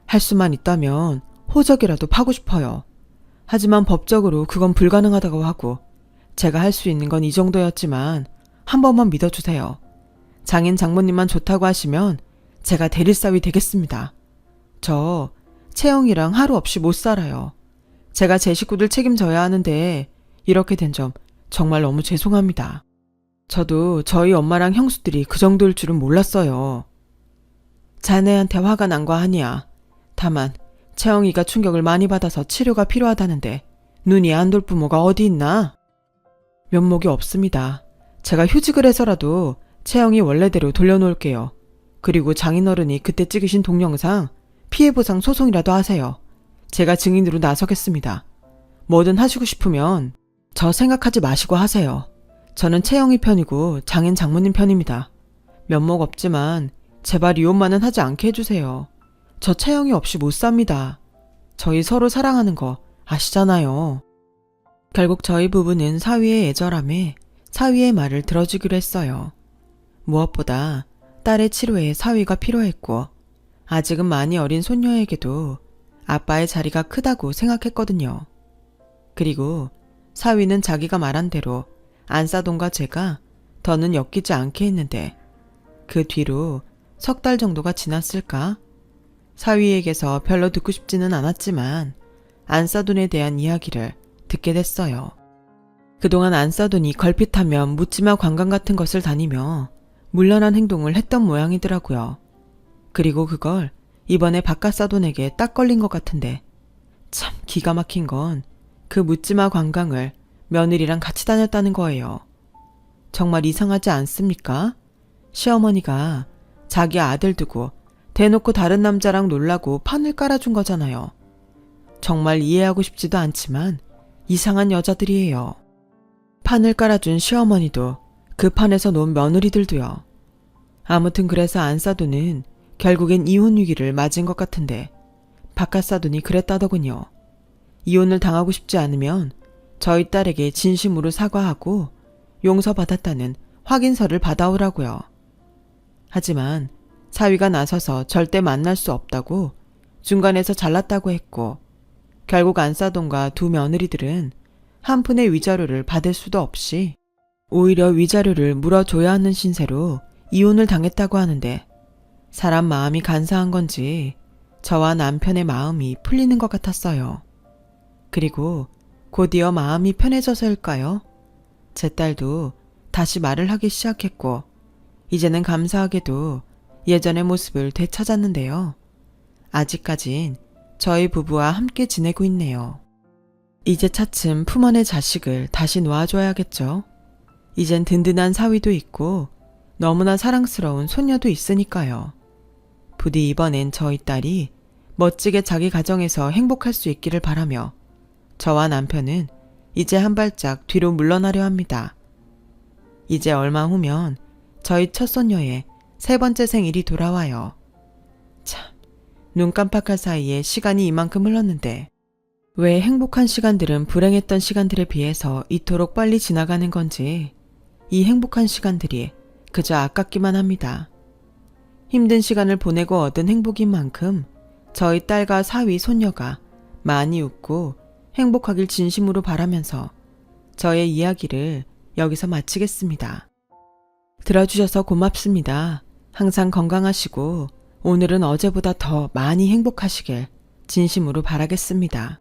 할 수만 있다면 호적이라도 파고 싶어요. 하지만 법적으로 그건 불가능하다고 하고 제가 할 수 있는 건 이 정도였지만 한 번만 믿어주세요. 장인 장모님만 좋다고 하시면 제가 대릴사위 되겠습니다. 저 채영이랑 하루 없이 못 살아요. 제가 제 식구들 책임져야 하는데 이렇게 된 점 정말 너무 죄송합니다. 저도 저희 엄마랑 형수들이 그 정도일 줄은 몰랐어요. 자네한테 화가 난 거 아니야. 다만 채영이가 충격을 많이 받아서 치료가 필요하다는데 눈이 안 돌 부모가 어디 있나? 면목이 없습니다. 제가 휴직을 해서라도 채영이 원래대로 돌려놓을게요. 그리고 장인어른이 그때 찍으신 동영상 피해보상 소송이라도 하세요. 제가 증인으로 나서겠습니다. 뭐든 하시고 싶으면 저 생각하지 마시고 하세요. 저는 채영이 편이고 장인 장모님 편입니다. 면목 없지만 제발 이혼만은 하지 않게 해주세요. 저 채영이 없이 못 삽니다. 저희 서로 사랑하는 거 아시잖아요. 결국 저희 부부는 사위의 애절함에 사위의 말을 들어주기로 했어요. 무엇보다 딸의 치료에 사위가 필요했고 아직은 많이 어린 손녀에게도 아빠의 자리가 크다고 생각했거든요. 그리고 사위는 자기가 말한 대로 안사돈과 제가 더는 엮이지 않게 했는데 그 뒤로 석 달 정도가 지났을까? 사위에게서 별로 듣고 싶지는 않았지만 안사돈에 대한 이야기를 듣게 됐어요. 그동안 안사돈이 걸핏하면 묻지마 관광 같은 것을 다니며 물란한 행동을 했던 모양이더라고요. 그리고 그걸 이번에 바깥사돈에게 딱 걸린 것 같은데 참 기가 막힌 건 그 묻지마 관광을 며느리랑 같이 다녔다는 거예요. 정말 이상하지 않습니까? 시어머니가 자기 아들 두고 대놓고 다른 남자랑 놀라고 판을 깔아준 거잖아요. 정말 이해하고 싶지도 않지만 이상한 여자들이에요. 판을 깔아준 시어머니도 그 판에서 논 며느리들도요. 아무튼 그래서 안사돈은 결국엔 이혼 위기를 맞은 것 같은데 바깥사돈이 그랬다더군요. 이혼을 당하고 싶지 않으면 저희 딸에게 진심으로 사과하고 용서받았다는 확인서를 받아오라고요. 하지만 사위가 나서서 절대 만날 수 없다고 중간에서 잘났다고 했고 결국 안사돈과 두 며느리들은 한 푼의 위자료를 받을 수도 없이 오히려 위자료를 물어줘야 하는 신세로 이혼을 당했다고 하는데 사람 마음이 간사한 건지 저와 남편의 마음이 풀리는 것 같았어요. 그리고 곧이어 마음이 편해져서일까요? 제 딸도 다시 말을 하기 시작했고 이제는 감사하게도 예전의 모습을 되찾았는데요. 아직까진 저희 부부와 함께 지내고 있네요. 이제 차츰 품안의 자식을 다시 놓아줘야겠죠. 이젠 든든한 사위도 있고 너무나 사랑스러운 손녀도 있으니까요. 부디 이번엔 저희 딸이 멋지게 자기 가정에서 행복할 수 있기를 바라며 저와 남편은 이제 한 발짝 뒤로 물러나려 합니다. 이제 얼마 후면 저희 첫손녀의 3번째 생일이 돌아와요. 참, 눈 깜빡할 사이에 시간이 이만큼 흘렀는데 왜 행복한 시간들은 불행했던 시간들에 비해서 이토록 빨리 지나가는 건지 이 행복한 시간들이 그저 아깝기만 합니다. 힘든 시간을 보내고 얻은 행복인 만큼 저희 딸과 사위 손녀가 많이 웃고 행복하길 진심으로 바라면서 저의 이야기를 여기서 마치겠습니다. 들어주셔서 고맙습니다. 항상 건강하시고 오늘은 어제보다 더 많이 행복하시길 진심으로 바라겠습니다.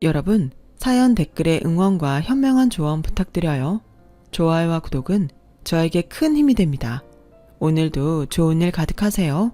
여러분, 사연 댓글에 응원과 현명한 조언 부탁드려요. 좋아요와 구독은 저에게 큰 힘이 됩니다. 오늘도 좋은 일 가득하세요.